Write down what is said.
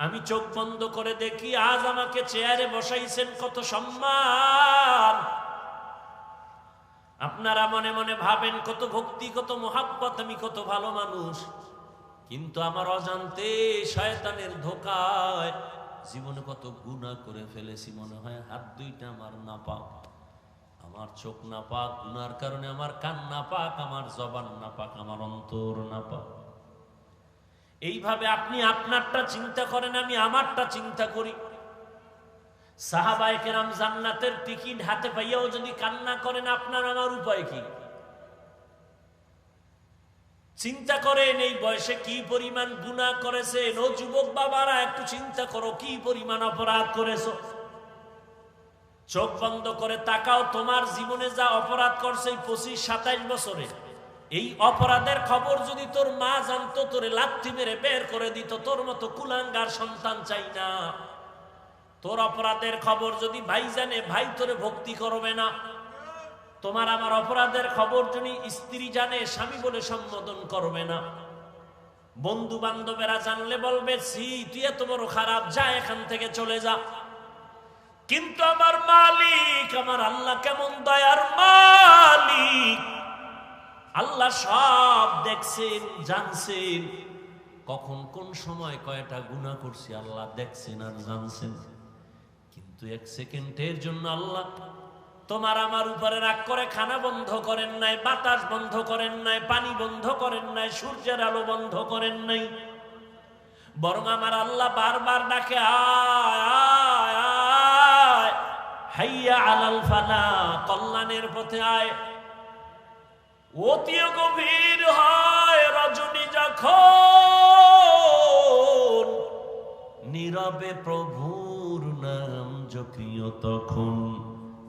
আমি চোখ বন্ধ করে দেখি আজ আমাকে চেয়ারে বসাইছেন, কত সম্মান। আপনারা মনে মনে ভাবেন কত ভক্তি, কত মোহাব্বত, আমি কত ভালো মানুষ। কিন্তু আমার অজান্তে শয়তানের ধোকায় জীবনে কত গুনাহ করে ফেলেছি। মনে হয় হাত দুইটা আমার নাপাক, আমার চোখ নাপাক, গুনার কারণে আমার কান নাপাক, আমার জবান নাপাক, আমার অন্তর নাপাক। এইভাবে আপনি আপনারটা চিন্তা করেন, আমি আমারটা চিন্তা করি। সাহাবায়ে কেরাম জান্নাতের টিকিট হাতে পাইয়াও যদি কান্না করেন, আপনার আমার উপায় কি? চিন্তা করেন এই বয়সে কি পরিমাণ গুনাহ করেছেন। ও যুবক বাবারা, একটু চিন্তা করো কি পরিমাণ অপরাধ করেছো। চোখ বন্ধ করে তাকাও, তোমার জীবনে যা অপরাধ করছে 25-27 বছরে, এই অপরাধের খবর যদি তোর মা জানতো, তোরে লাথি মেরে বের করে দিত। তোর মতো কুলাঙ্গার সন্তান চাই না। তোর অপরাধের খবর যদি ভাই জানে, ভাই তোরে ভক্তি করবে না। তোমার আমার অপরাধের খবর যদি স্ত্রী জানে, স্বামী বলে সম্বোধন করবে না। বন্ধু বান্ধবেরা জানলে বলবে, ছি তুই এত বড় খারাপ, যা এখান থেকে চলে যা। কিন্তু আমার মালিক, আমার আল্লাহ কেমন দয়ার মালিক। আল্লাহ সব দেখছেন, জানছেন। কখন কোন সময় কয়টা গুনাহ করছি আল্লাহ দেখছেন আর জানছেন। কিন্তু 1 সেকেন্ডের জন্য আল্লাহ তোমার আমার উপরে রাগ করে খানা বন্ধ করেন নাই, বাতাস বন্ধ করেন নাই, পানি বন্ধ করেন নাই, সূর্যের আলো বন্ধ করেন নাই। বরং আমার আল্লাহ বারবার ডাকে, আয় আয় আয়, হাইয়া আলাল ফালাহ, কল্যাণের পথে আয়। অতি গভীর হয় রজনী যখন, নীরবে প্রভুর নাম জপিও তখন।